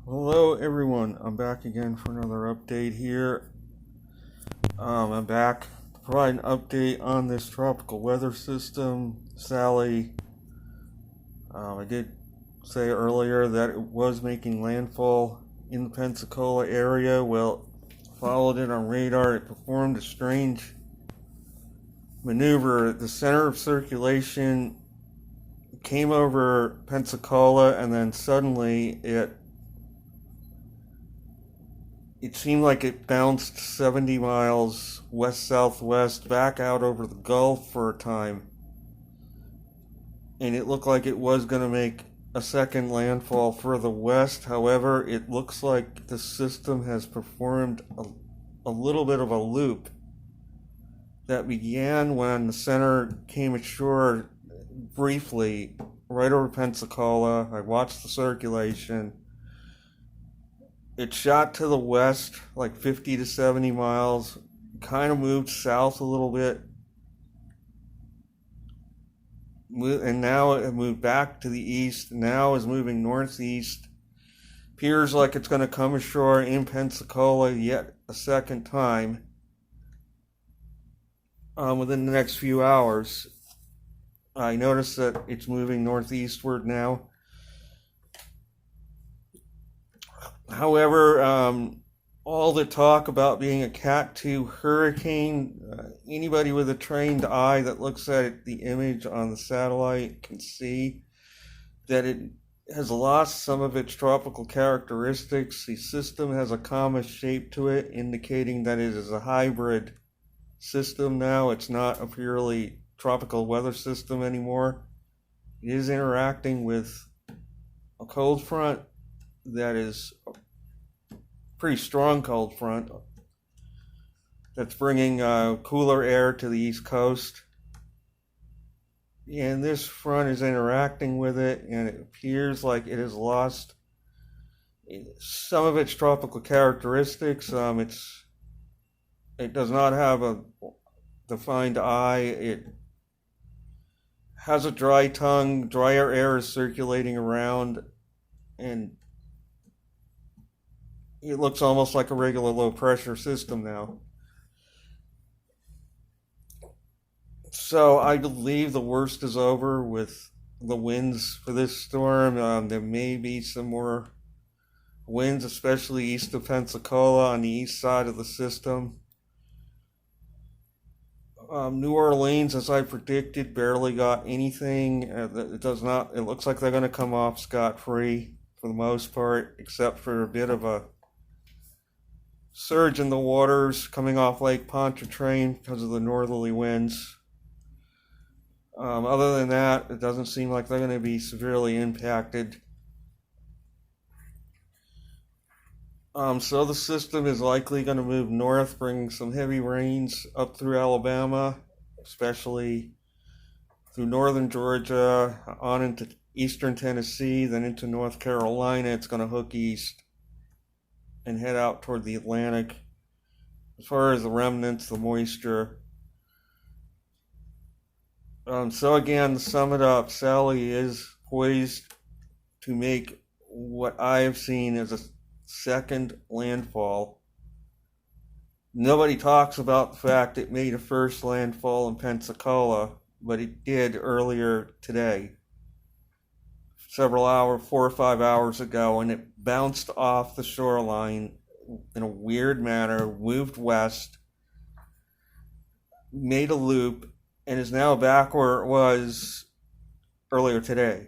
Hello everyone, I'm back again for another update here. I'm back to provide an update on this tropical weather system, Sally. I did say earlier that it was making landfall in the Pensacola area. Well, followed it on radar. It performed a strange maneuver. The center of circulation came over Pensacola, and then suddenly it seemed like it bounced 70 miles west-southwest back out over the Gulf for a time. And it looked like it was going to make a second landfall further west. However, it looks like the system has performed a little bit of a loop that began when the center came ashore briefly right over Pensacola. I watched the circulation. It shot to the west like 50 to 70 miles, kind of moved south a little bit, and now it moved back to the east. Now is moving northeast. Appears like it's going to come ashore in Pensacola yet a second time within the next few hours. I noticed that it's moving northeastward now. However, all the talk about being a Cat 2 hurricane, anybody with a trained eye that looks at the image on the satellite can see that it has lost some of its tropical characteristics. The system has a comma shape to it, indicating that it is a hybrid system now. It's not a purely tropical weather system anymore. It is interacting with a cold front that is a pretty strong cold front that's bringing cooler air to the East Coast. And this front is interacting with it, and it appears like it has lost some of its tropical characteristics. It does not have a defined eye. It has a dry tongue. Drier air is circulating around, and it looks almost like a regular low pressure system now. So I believe the worst is over with the winds for this storm. There may be some more winds, especially east of Pensacola on the east side of the system. New Orleans, as I predicted, barely got anything. It does not. It looks like they're going to come off scot-free for the most part, except for a bit of a surge in the waters coming off Lake Pontchartrain because of the northerly winds. Other than that, it doesn't seem like they're going to be severely impacted. So the system is likely going to move north, bringing some heavy rains up through Alabama, especially through northern Georgia, on into eastern Tennessee, then into North Carolina. It's going to hook east and head out toward the Atlantic. As far as the remnants, the moisture. So again, to sum it up, Sally is poised to make what I have seen as a second landfall. Nobody talks about the fact it made a first landfall in Pensacola, but it did earlier today, several hours, 4 or 5 hours ago, and it bounced off the shoreline in a weird manner, moved west, made a loop, and is now back where it was earlier today.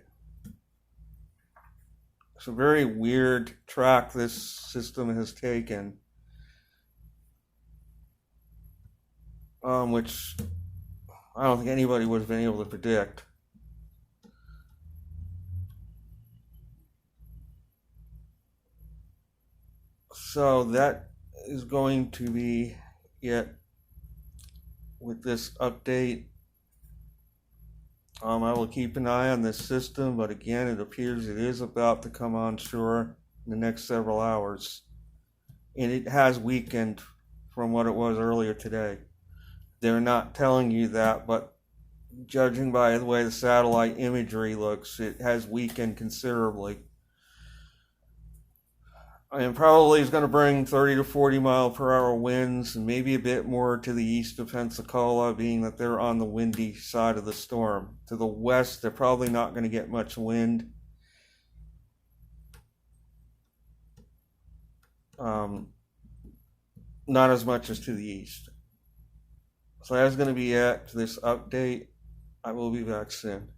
It's a very weird track this system has taken, which I don't think anybody would have been able to predict. So that is going to be it with this update. I will keep an eye on this system, but again, it appears it is about to come on shore in the next several hours. And it has weakened from what it was earlier today. They're not telling you that, but judging by the way the satellite imagery looks, it has weakened considerably. and probably is going to bring 30 to 40 mile per hour winds and maybe a bit more to the east of Pensacola, being that they're on the windy side of the storm. To the west, they're probably not going to get much wind. Um, Not as much as to the east. So that's going to be it to this update. I will be back soon.